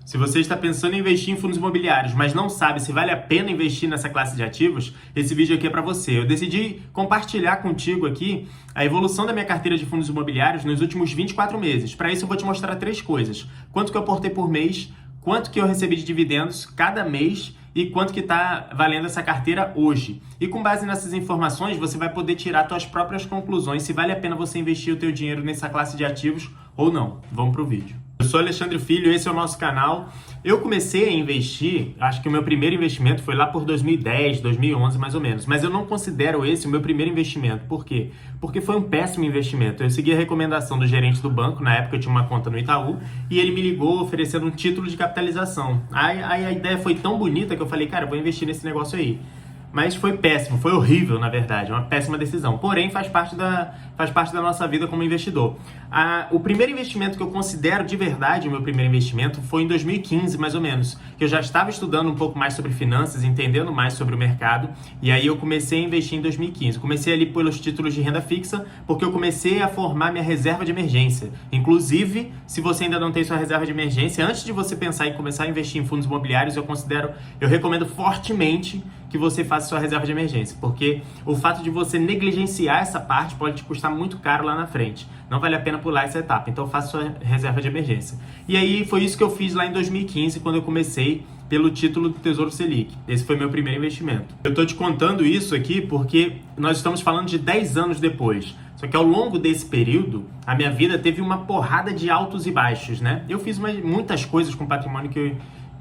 Se você está pensando em investir em fundos imobiliários, mas não sabe se vale a pena investir nessa classe de ativos, esse vídeo aqui é para você. Eu decidi compartilhar contigo aqui a evolução da minha carteira de fundos imobiliários nos últimos 24 meses. Para isso eu vou te mostrar três coisas: quanto que eu aportei por mês, quanto que eu recebi de dividendos cada mês e quanto que está valendo essa carteira hoje. E com base nessas informações, você vai poder tirar suas próprias conclusões se vale a pena você investir o teu dinheiro nessa classe de ativos ou não. Vamos para o vídeo. Eu sou Alexandre Filho, esse é o nosso canal. Eu comecei a investir, acho que o meu primeiro investimento foi lá por 2010, 2011 mais ou menos, mas eu não considero esse o meu primeiro investimento. Por quê? Porque foi um péssimo investimento. Eu segui a recomendação do gerente do banco, na época eu tinha uma conta no Itaú, e ele me ligou oferecendo um título de capitalização. Aí a ideia foi tão bonita que eu falei, cara, eu vou investir nesse negócio aí. Mas foi péssimo, foi horrível, na verdade, uma péssima decisão. Porém, faz parte da nossa vida como investidor. O primeiro investimento que eu considero de verdade, o meu primeiro investimento, foi em 2015, mais ou menos, que eu já estava estudando um pouco mais sobre finanças, entendendo mais sobre o mercado, e aí eu comecei a investir em 2015. Comecei ali pelos títulos de renda fixa, porque eu comecei a formar minha reserva de emergência. Inclusive, se você ainda não tem sua reserva de emergência, antes de você pensar em começar a investir em fundos imobiliários, eu recomendo fortemente que você faça sua reserva de emergência, porque o fato de você negligenciar essa parte pode te custar muito caro lá na frente. Não vale a pena pular essa etapa, então faça sua reserva de emergência. E aí foi isso que eu fiz lá em 2015, quando eu comecei pelo título do Tesouro Selic. Esse foi meu primeiro investimento. Eu tô te contando isso aqui porque nós estamos falando de 10 anos depois. Só que ao longo desse período, a minha vida teve uma porrada de altos e baixos, né? Eu fiz muitas coisas com o patrimônio que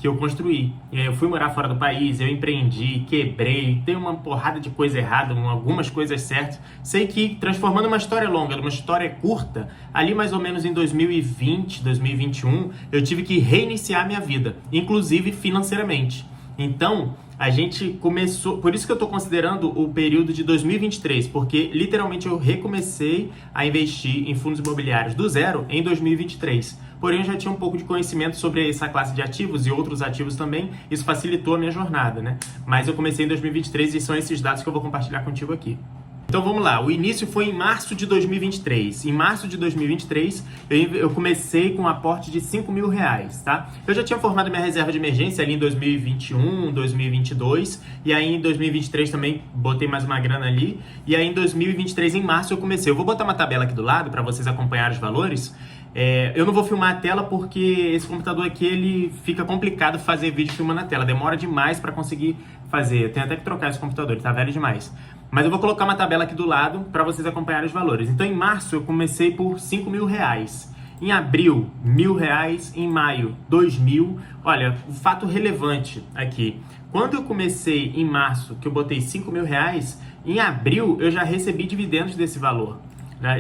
eu construí. Eu fui morar fora do país, eu empreendi, quebrei, tem uma porrada de coisa errada, algumas coisas certas. Sei que transformando uma história longa numa história curta, ali mais ou menos em 2020, 2021, eu tive que reiniciar minha vida, inclusive financeiramente. Então, a gente começou, por isso que eu estou considerando o período de 2023, porque literalmente eu recomecei a investir em fundos imobiliários do zero em 2023. Porém, eu já tinha um pouco de conhecimento sobre essa classe de ativos e outros ativos também, isso facilitou a minha jornada, né? Mas eu comecei em 2023 e são esses dados que eu vou compartilhar contigo aqui. Então vamos lá, o início foi em março de 2023. Em março de 2023, eu comecei com um aporte de R$5.000, tá? Eu já tinha formado minha reserva de emergência ali em 2021, 2022, e aí em 2023 também botei mais uma grana ali, e aí em 2023, em março, eu comecei. Eu vou botar uma tabela aqui do lado para vocês acompanharem os valores. Eu não vou filmar a tela porque esse computador aqui ele fica complicado fazer vídeo filmando a tela, demora demais para conseguir fazer. Eu tenho até que trocar esse computador, ele tá velho demais. Mas eu vou colocar uma tabela aqui do lado para vocês acompanharem os valores. Então, em março, eu comecei por R$5.000. Em abril, R$1.000. Em maio, R$2.000. Olha, um fato relevante aqui. Quando eu comecei em março, que eu botei R$5.000, em abril eu já recebi dividendos desse valor.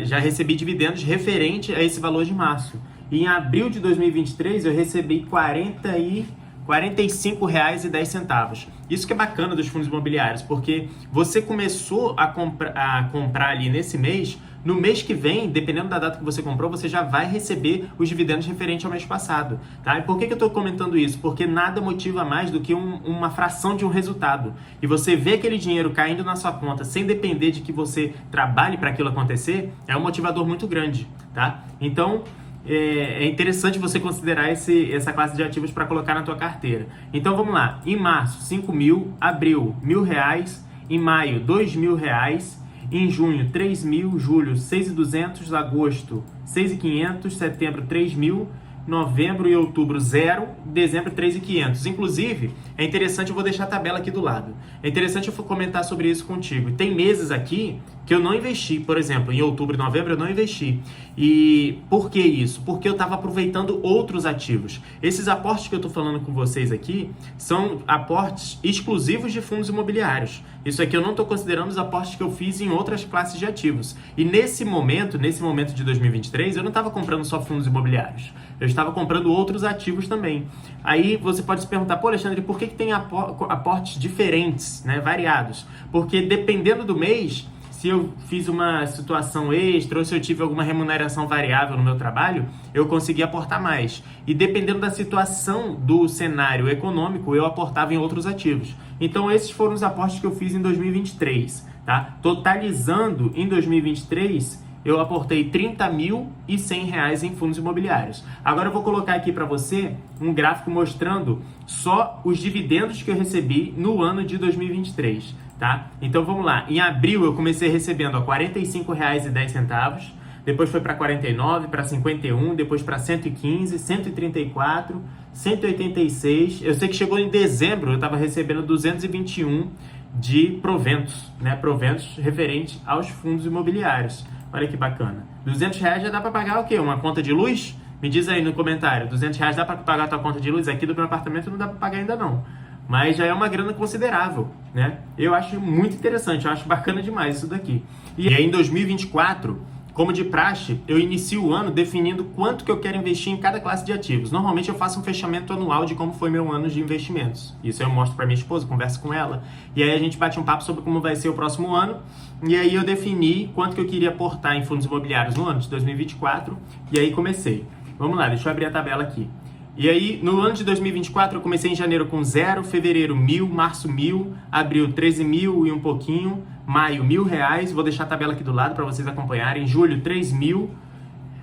Já recebi dividendos referente a esse valor de março. E em abril de 2023 eu recebi R$45,10. Isso que é bacana dos fundos imobiliários, porque você começou a comprar ali nesse mês, no mês que vem, dependendo da data que você comprou, você já vai receber os dividendos referentes ao mês passado, tá? E por que eu estou comentando isso? Porque nada motiva mais do que uma fração de um resultado. E você vê aquele dinheiro caindo na sua conta sem depender de que você trabalhe para aquilo acontecer, é um motivador muito grande, tá? Então, é interessante você considerar essa classe de ativos para colocar na tua carteira. Então vamos lá, em março R$5.000, abril R$1.000, em maio R$2.000, em junho R$3.000, julho R$6.200, agosto R$6.500, setembro R$3.000, novembro e outubro 0, dezembro 3.500. Inclusive, é interessante, eu vou deixar a tabela aqui do lado. É interessante eu comentar sobre isso contigo. Tem meses aqui que eu não investi, por exemplo, em outubro e novembro eu não investi. E por que isso? Porque eu estava aproveitando outros ativos. Esses aportes que eu estou falando com vocês aqui são aportes exclusivos de fundos imobiliários. Isso aqui eu não estou considerando os aportes que eu fiz em outras classes de ativos. E nesse momento de 2023, eu não estava comprando só fundos imobiliários. Eu estava comprando outros ativos também. Aí você pode se perguntar, pô, Alexandre, por que tem aportes diferentes, né, variados? Porque dependendo do mês, se eu fiz uma situação extra ou se eu tive alguma remuneração variável no meu trabalho, eu consegui aportar mais. E dependendo da situação do cenário econômico, eu aportava em outros ativos. Então esses foram os aportes que eu fiz em 2023, tá? Totalizando em 2023, eu aportei R$30.100 em fundos imobiliários. Agora eu vou colocar aqui para você um gráfico mostrando só os dividendos que eu recebi no ano de 2023, tá? Então vamos lá. Em abril eu comecei recebendo R$ 45,10, depois foi para 49, para 51, depois para 115, 134, 186. Eu sei que chegou em dezembro, eu estava recebendo 221 de proventos, né? Proventos referentes aos fundos imobiliários. Olha que bacana. R$200 já dá para pagar o quê? Uma conta de luz? Me diz aí no comentário. R$200 dá para pagar a tua conta de luz? Aqui do meu apartamento não dá para pagar ainda não. Mas já é uma grana considerável, né? Eu acho muito interessante, eu acho bacana demais isso daqui. E aí em 2024, como de praxe, eu inicio o ano definindo quanto que eu quero investir em cada classe de ativos. Normalmente eu faço um fechamento anual de como foi meu ano de investimentos. Isso eu mostro para minha esposa, converso com ela. E aí a gente bate um papo sobre como vai ser o próximo ano. E aí eu defini quanto que eu queria aportar em fundos imobiliários no ano de 2024. E aí comecei. Vamos lá, deixa eu abrir a tabela aqui. E aí, no ano de 2024, eu comecei em janeiro com 0, fevereiro 1.000, março 1.000, abril 13.000 e um pouquinho, maio R$1.000, vou deixar a tabela aqui do lado para vocês acompanharem, julho 3.000,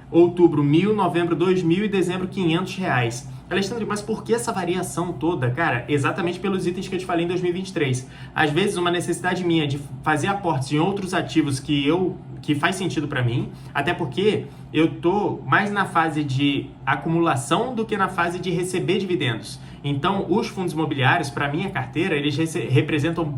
outubro 1.000, novembro 2.000 e dezembro R$500. Alexandre, mas por que essa variação toda? Cara, exatamente pelos itens que eu te falei em 2023. Às vezes, uma necessidade minha de fazer aportes em outros ativos que faz sentido para mim, até porque eu tô mais na fase de acumulação do que na fase de receber dividendos. Então, os fundos imobiliários, para minha carteira, eles representam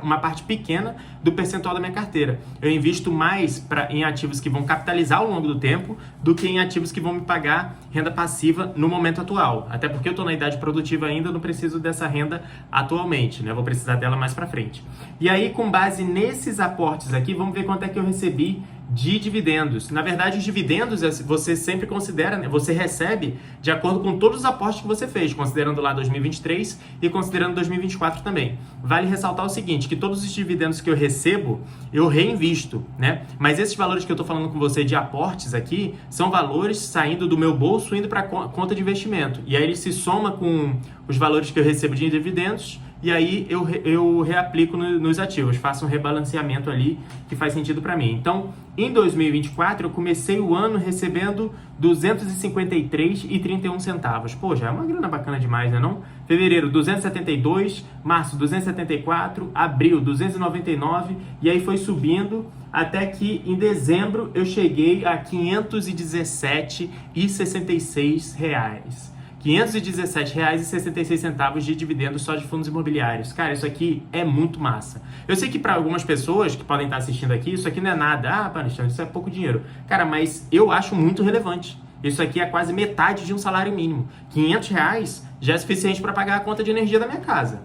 uma parte pequena do percentual da minha carteira. Eu invisto mais em ativos que vão capitalizar ao longo do tempo do que em ativos que vão me pagar renda passiva no momento atual. Até porque eu estou na idade produtiva ainda, não preciso dessa renda atualmente, né? Vou precisar dela mais para frente. E aí, com base nesses aportes aqui, vamos ver quanto é que eu recebi de dividendos. Na verdade, os dividendos você sempre considera, né? Você recebe de acordo com todos os aportes que você fez, considerando lá 2023 e considerando 2024 também. Vale ressaltar o seguinte, que todos os dividendos que eu recebo, eu reinvisto, né? Mas esses valores que eu estou falando com você de aportes aqui, são valores saindo do meu bolso, indo para a conta de investimento. E aí ele se soma com os valores que eu recebo de dividendos, e aí eu reaplico nos ativos, faço um rebalanceamento ali que faz sentido para mim. Então, em 2024, eu comecei o ano recebendo R$ 253,31. Pô, já é uma grana bacana demais, né não? Fevereiro, 272, março, 274, abril, 299, e aí foi subindo até que em dezembro eu cheguei a R$ 517,66. R$ 517,66 de dividendos só de fundos imobiliários. Cara, isso aqui é muito massa. Eu sei que para algumas pessoas que podem estar assistindo aqui, isso aqui não é nada. Ah, Alexandre, isso é pouco dinheiro. Cara, mas eu acho muito relevante. Isso aqui é quase metade de um salário mínimo. R$500 já é suficiente para pagar a conta de energia da minha casa.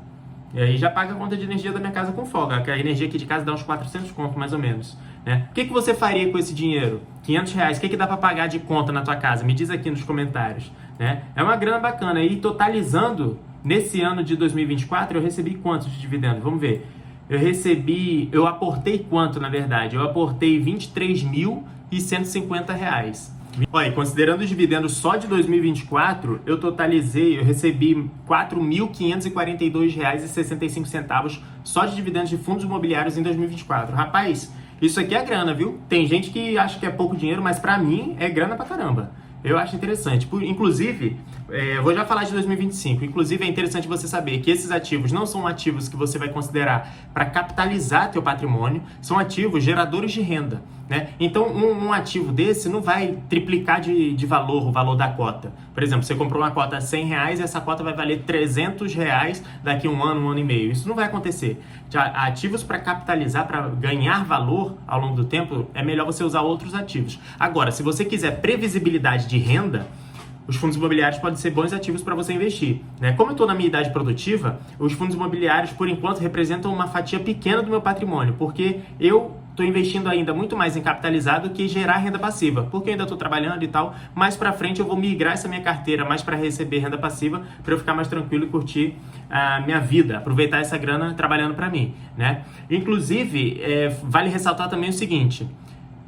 E aí já paga a conta de energia da minha casa com folga. A energia aqui de casa dá uns 400 conto, mais ou menos. Né? O que você faria com esse dinheiro? R$500, o que dá para pagar de conta na tua casa? Me diz aqui nos comentários. Né? É uma grana bacana. E totalizando, nesse ano de 2024, eu recebi quantos de dividendos? Vamos ver. Eu aportei quanto, na verdade? Eu aportei R$23.150. Olha, considerando os dividendos só de 2024, eu recebi R$4.542,65 só de dividendos de fundos imobiliários em 2024. Rapaz, isso aqui é grana, viu? Tem gente que acha que é pouco dinheiro, mas pra mim é grana pra caramba. Eu acho interessante. Inclusive, eu vou já falar de 2025. Inclusive, é interessante você saber que esses ativos não são ativos que você vai considerar para capitalizar teu patrimônio, são ativos geradores de renda. Né? Então, um ativo desse não vai triplicar de valor, o valor da cota. Por exemplo, você comprou uma cota a R$100 e essa cota vai valer R$300 daqui a um ano e meio. Isso não vai acontecer. Ativos para capitalizar, para ganhar valor ao longo do tempo, é melhor você usar outros ativos. Agora, se você quiser previsibilidade de renda, os fundos imobiliários podem ser bons ativos para você investir. Né? Como eu estou na minha idade produtiva, os fundos imobiliários, por enquanto, representam uma fatia pequena do meu patrimônio, porque eu estou investindo ainda muito mais em capitalizado que gerar renda passiva, porque eu ainda estou trabalhando e tal. Mais para frente eu vou migrar essa minha carteira mais para receber renda passiva, para eu ficar mais tranquilo e curtir a minha vida, aproveitar essa grana trabalhando para mim. Né? Inclusive, vale ressaltar também o seguinte: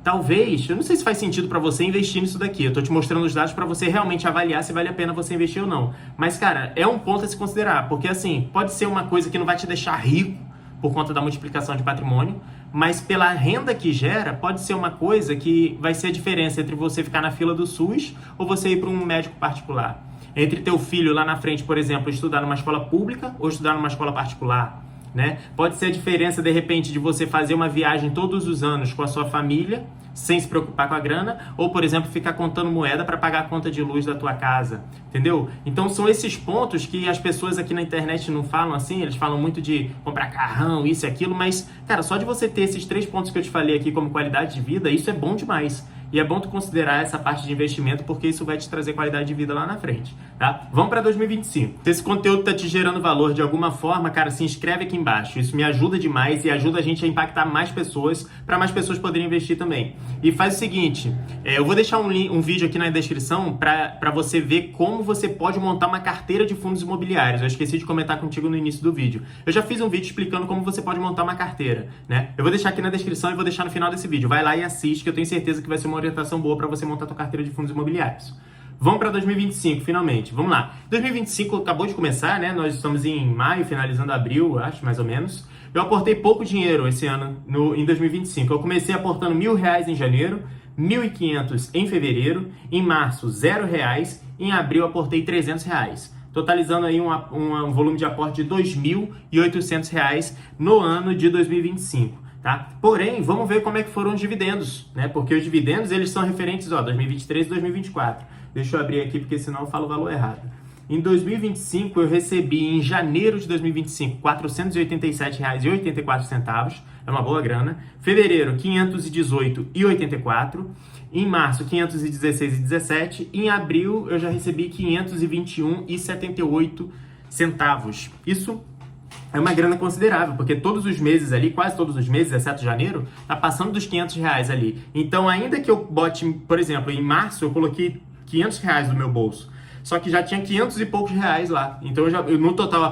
talvez, eu não sei se faz sentido para você investir nisso daqui. Eu tô te mostrando os dados para você realmente avaliar se vale a pena você investir ou não. Mas, cara, é um ponto a se considerar, porque assim, pode ser uma coisa que não vai te deixar rico por conta da multiplicação de patrimônio, mas pela renda que gera, pode ser uma coisa que vai ser a diferença entre você ficar na fila do SUS ou você ir para um médico particular. Entre teu filho lá na frente, por exemplo, estudar numa escola pública ou estudar numa escola particular, né? Pode ser a diferença, de repente, de você fazer uma viagem todos os anos com a sua família, sem se preocupar com a grana, ou, por exemplo, ficar contando moeda para pagar a conta de luz da tua casa, entendeu? Então, são esses pontos que as pessoas aqui na internet não falam assim, eles falam muito de comprar carrão, isso e aquilo, mas, cara, só de você ter esses 3 pontos que eu te falei aqui como qualidade de vida, isso é bom demais. E é bom tu considerar essa parte de investimento, porque isso vai te trazer qualidade de vida lá na frente, tá? Vamos para 2025. Se esse conteúdo tá te gerando valor de alguma forma, cara, se inscreve aqui embaixo. Isso me ajuda demais e ajuda a gente a impactar mais pessoas, para mais pessoas poderem investir também. E faz o seguinte, eu vou deixar um vídeo aqui na descrição para você ver como você pode montar uma carteira de fundos imobiliários. Eu esqueci de comentar contigo no início do vídeo. Eu já fiz um vídeo explicando como você pode montar uma carteira, né? Eu vou deixar aqui na descrição e vou deixar no final desse vídeo. Vai lá e assiste, que eu tenho certeza que vai ser uma orientação boa para você montar a tua carteira de fundos imobiliários. Vamos para 2025, finalmente. Vamos lá. 2025 acabou de começar, né? Nós estamos em maio, finalizando abril, acho, mais ou menos. Eu aportei pouco dinheiro esse ano em 2025. Eu comecei aportando R$1.000 em janeiro, 1.500 em fevereiro, em março R$0, em abril aportei R$300. Totalizando aí um volume de aporte de R$2.800 no ano de 2025. Tá? Porém, vamos ver como é que foram os dividendos, né? Porque os dividendos, eles são referentes, ó, 2023 e 2024. Deixa eu abrir aqui, porque senão eu falo o valor errado. Em 2025, eu recebi, em janeiro de 2025, R$ 487,84. É uma boa grana. Fevereiro, R$ 518,84. Em março, R$ 516,17. Em abril, eu já recebi R$ 521,78. Isso é uma grana considerável, porque todos os meses ali, quase todos os meses, exceto janeiro, tá passando dos R$500 ali. Então, ainda que eu bote, por exemplo, em março eu coloquei R$500 no meu bolso, só que já tinha 500 e poucos reais lá. Então, eu no total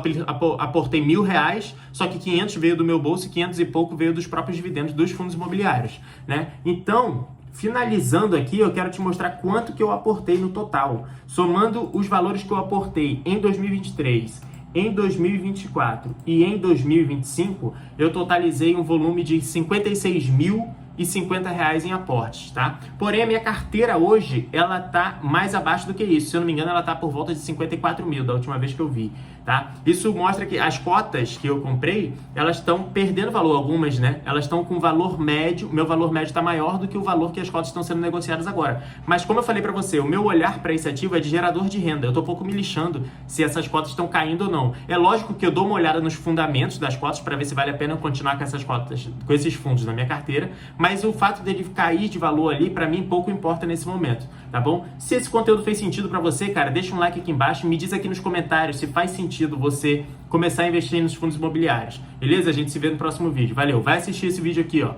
aportei R$1.000, só que 500 veio do meu bolso e 500 e pouco veio dos próprios dividendos dos fundos imobiliários, né? Então, finalizando aqui, eu quero te mostrar quanto que eu aportei no total, somando os valores que eu aportei em 2023, em 2024 e em 2025, eu totalizei um volume de R$56.050 em aportes, tá? Porém, a minha carteira hoje, ela tá mais abaixo do que isso. Se eu não me engano, ela tá por volta de 54 mil, da última vez que eu vi, tá? Isso mostra que as cotas que eu comprei, elas estão perdendo valor, algumas, né? Elas estão com valor médio, o meu valor médio tá maior do que o valor que as cotas estão sendo negociadas agora. Mas como eu falei para você, o meu olhar para esse ativo é de gerador de renda. Eu tô pouco me lixando se essas cotas estão caindo ou não. É lógico que eu dou uma olhada nos fundamentos das cotas para ver se vale a pena eu continuar com essas cotas, com esses fundos na minha carteira, mas o fato dele cair de valor ali, para mim, pouco importa nesse momento, tá bom? Se esse conteúdo fez sentido para você, cara, deixa um like aqui embaixo e me diz aqui nos comentários se faz sentido você começar a investir nos fundos imobiliários, beleza? A gente se vê no próximo vídeo. Valeu, vai assistir esse vídeo aqui, ó.